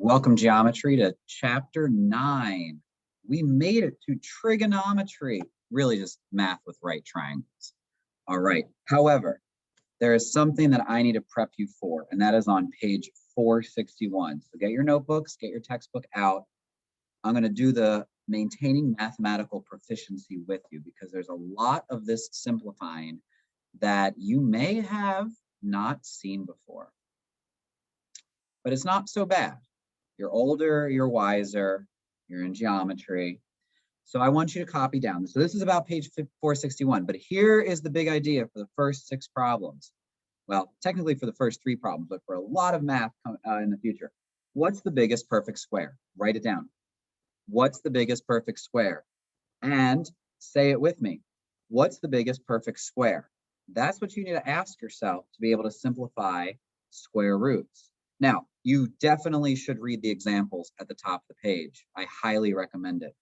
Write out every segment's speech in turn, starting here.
Welcome, geometry, to chapter 9. We made it to trigonometry, really just math with right triangles. All right. However, there is something that I need to prep you for, and that is on page 461. So get your notebooks, get your textbook out. I'm going to do the maintaining mathematical proficiency with you because there's a lot of this simplifying that you may have not seen before. But it's not so bad. You're older, you're wiser, you're in geometry. So I want you to copy down. So this is about page 461, but here is the big idea for the first 6 problems. Well, technically for the first 3 problems, but for a lot of math in the future. What's the biggest perfect square? Write it down. What's the biggest perfect square? And say it with me. What's the biggest perfect square? That's what you need to ask yourself to be able to simplify square roots. Now, you definitely should read the examples at the top of the page. I highly recommend it.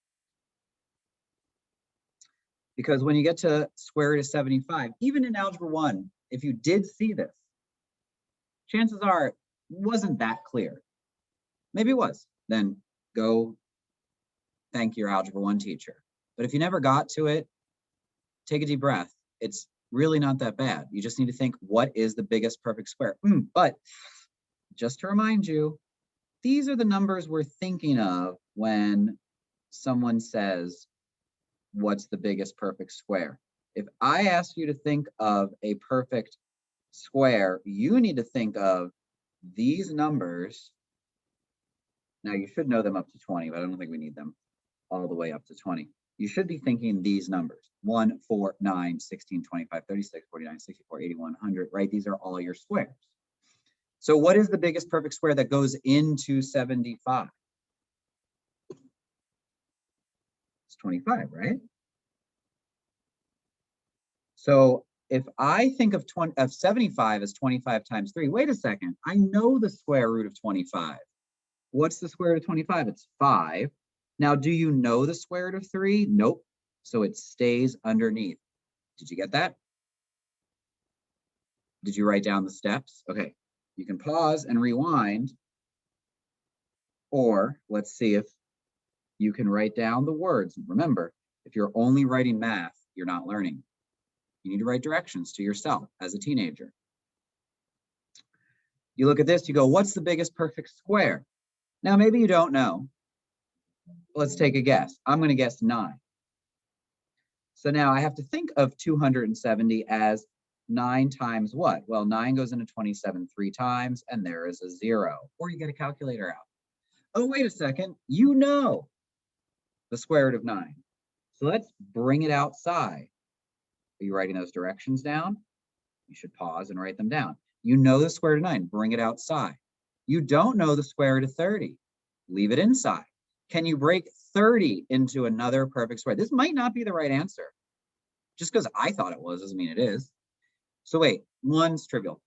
Because when you get to square root of 75, even in Algebra 1, if you did see this, chances are it wasn't that clear. Maybe it was. Then go thank your Algebra 1 teacher. But if you never got to it, take a deep breath. It's really not that bad. You just need to think, what is the biggest perfect square? But just to remind you, these are the numbers we're thinking of when someone says, what's the biggest perfect square? If I ask you to think of a perfect square, you need to think of these numbers. Now, you should know them up to 20, but I don't think we need them all the way up to 20. You should be thinking these numbers: 1, 4, 9, 16, 25, 36, 49, 64, 81, 100, right? These are all your squares. So what is the biggest perfect square that goes into 75? It's 25, right? So if I think of 75 as 25 times 3, wait a second, I know the square root of 25. What's the square root of 25? It's 5. Now, do you know the square root of 3? Nope. So it stays underneath. Did you get that? Did you write down the steps? Okay. You can pause and rewind, or let's see if you can write down the words. Remember, if you're only writing math, you're not learning. You need to write directions to yourself as a teenager. You look at this, you go, what's the biggest perfect square? Now, maybe you don't know. Let's take a guess. I'm going to guess 9. So now I have to think of 270 as 9 times what? Well, 9 goes into 27 3 times, and there is a 0. Or you get a calculator out. Oh, wait a second. You know the square root of 9. So let's bring it outside. Are you writing those directions down? You should pause and write them down. You know the square root of 9. Bring it outside. You don't know the square root of 30. Leave it inside. Can you break 30 into another perfect square? This might not be the right answer. Just because I thought it was doesn't mean it is. So wait, 1's trivial.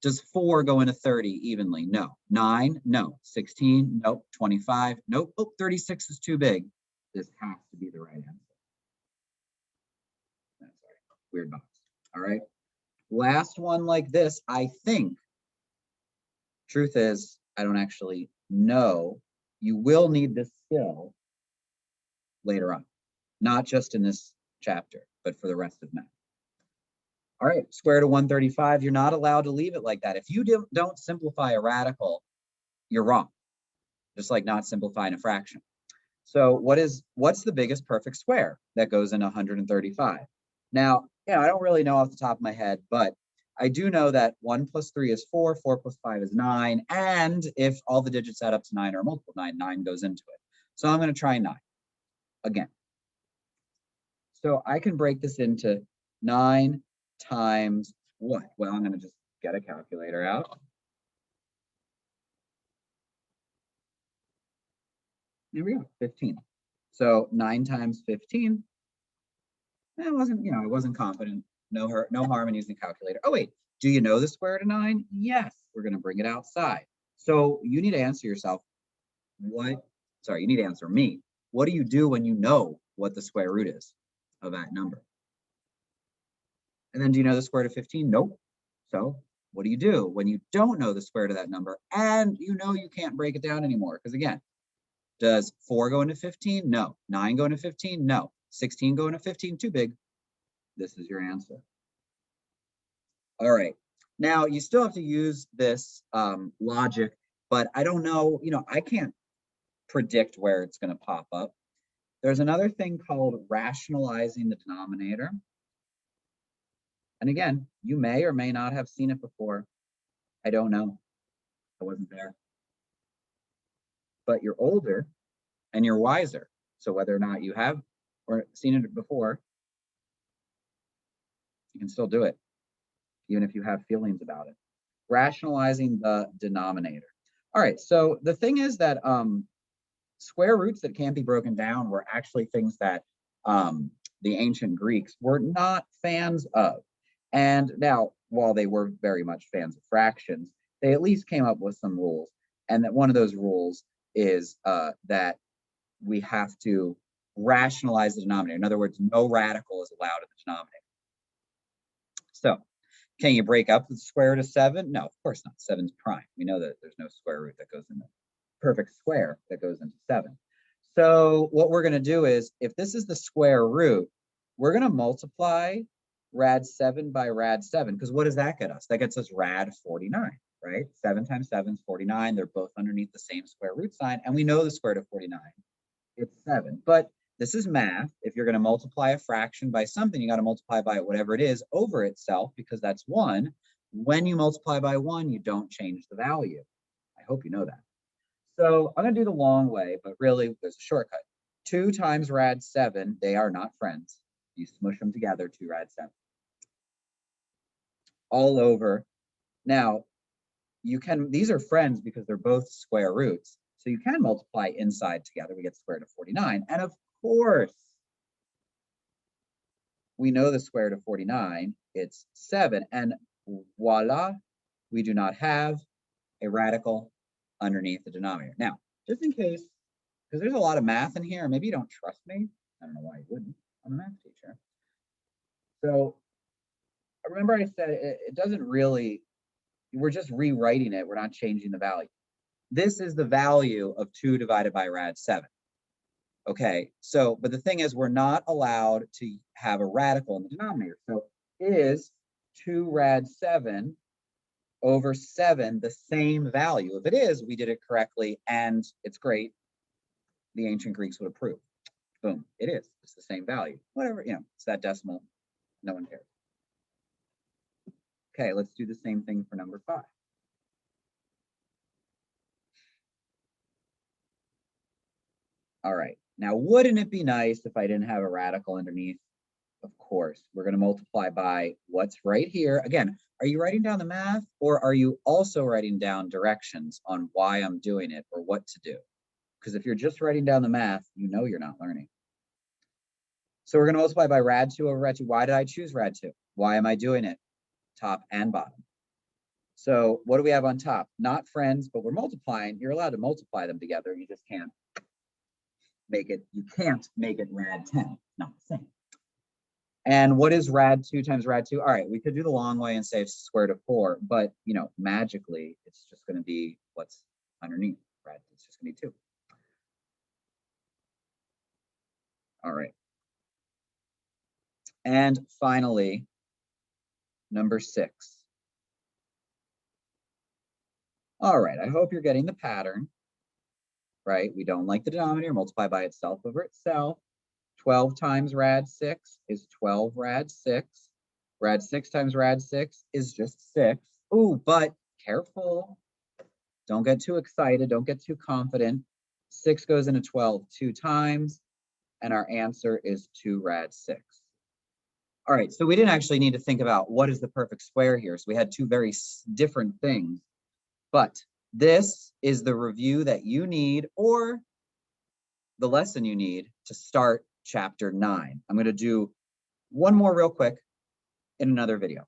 Does 4 go into 30 evenly? No. 9? No. 16? Nope. 25? Nope. Oh, 36 is too big. This has to be the right answer. Sorry, weird box. All right. Last one like this, I think. Truth is, I don't actually know. You will need this skill later on, not just in this chapter, but for the rest of math. All right, square root of 135, you're not allowed to leave it like that. If you don't simplify a radical, you're wrong. Just like not simplifying a fraction. So what's the biggest perfect square that goes in 135? Now, I don't really know off the top of my head, but I do know that 1 plus 3 is 4, 4 plus 5 is 9, and if all the digits add up to 9 or a multiple 9, 9 goes into it. So I'm going to try 9 again. So I can break this into 9 times what? Well, I'm going to just get a calculator out. There we go, 15. So 9 times 15. I wasn't confident. No harm in using a calculator. Oh, wait, do you know the square root of 9? Yes, we're going to bring it outside. So you need to answer yourself, you need to answer me. What do you do when you know what the square root is of that number? And then do you know the square root of 15? Nope. So what do you do when you don't know the square root of that number and you know you can't break it down anymore? Because again, does 4 go into 15? No. 9 go into 15? No. 16 go into 15? Too big. This is your answer. All right. Now, you still have to use this logic, but I don't know, I can't predict where it's going to pop up. There's another thing called rationalizing the denominator. And again, you may or may not have seen it before. I don't know. I wasn't there. But you're older and you're wiser. So whether or not you have or seen it before, you can still do it, even if you have feelings about it. Rationalizing the denominator. All right, so the thing is that square roots that can't be broken down were actually things that the ancient Greeks were not fans of. And now, while they were very much fans of fractions, they at least came up with some rules. And that one of those rules is that we have to rationalize the denominator. In other words, no radical is allowed in the denominator. So, can you break up the square root of 7? No, of course not. 7's prime. We know that there's no square root that goes into perfect square that goes into 7. So what we're going to do is, if this is the square root, we're going to multiply rad 7 by rad 7, because what does that get us? That gets us rad 49, right? 7 times 7 is 49. They're both underneath the same square root sign, and we know the square root of 49. It's 7. But this is math. If you're going to multiply a fraction by something, you got to multiply by whatever it is over itself, because that's 1. When you multiply by 1, you don't change the value. I hope you know that. So I'm going to do the long way, but really there's a shortcut. 2 times rad 7, they are not friends. You smush them together, 2 rad 7. All over. Now, these are friends because they're both square roots. So you can multiply inside together. We get square root of 49. And of course, we know the square root of 49. It's 7. And voila, we do not have a radical underneath the denominator. Now, just in case, because there's a lot of math in here, maybe you don't trust me. I don't know why you wouldn't. I'm a math teacher. So remember I said it doesn't really, we're just rewriting it. We're not changing the value. This is the value of 2 divided by rad 7. Okay, so, but the thing is, we're not allowed to have a radical in the denominator. So is 2 rad 7 over 7 the same value? If it is, we did it correctly and it's great. The ancient Greeks would approve. Boom, it is. It's the same value. Whatever, it's that decimal. No one cares. Okay, let's do the same thing for number 5. All right, now wouldn't it be nice if I didn't have a radical underneath? Of course, we're going to multiply by what's right here. Again, are you writing down the math, or are you also writing down directions on why I'm doing it or what to do? Because if you're just writing down the math, you know you're not learning. So we're going to multiply by rad 2 over rad 2. Why did I choose rad 2? Why am I doing it? Top and bottom. So what do we have on top? Not friends, but we're multiplying. You're allowed to multiply them together. You just can't make it, rad 10. Not the same. And what is rad 2 times rad 2? All right, we could do the long way and say it's the square root of 4, but magically it's just going to be what's underneath. Rad, it's just going to be 2. All right. And finally, number 6. All right, I hope you're getting the pattern, right? We don't like the denominator, multiply by itself over itself. 12 times rad 6 is 12 rad 6. Rad 6 times rad 6 is just 6. Ooh, but careful. Don't get too excited. Don't get too confident. 6 goes into 12 2 times, and our answer is 2 rad 6. All right, so we didn't actually need to think about what is the perfect square here. So we had 2 very different things. But this is the review that you need, or the lesson you need to start chapter 9. I'm going to do one more real quick in another video.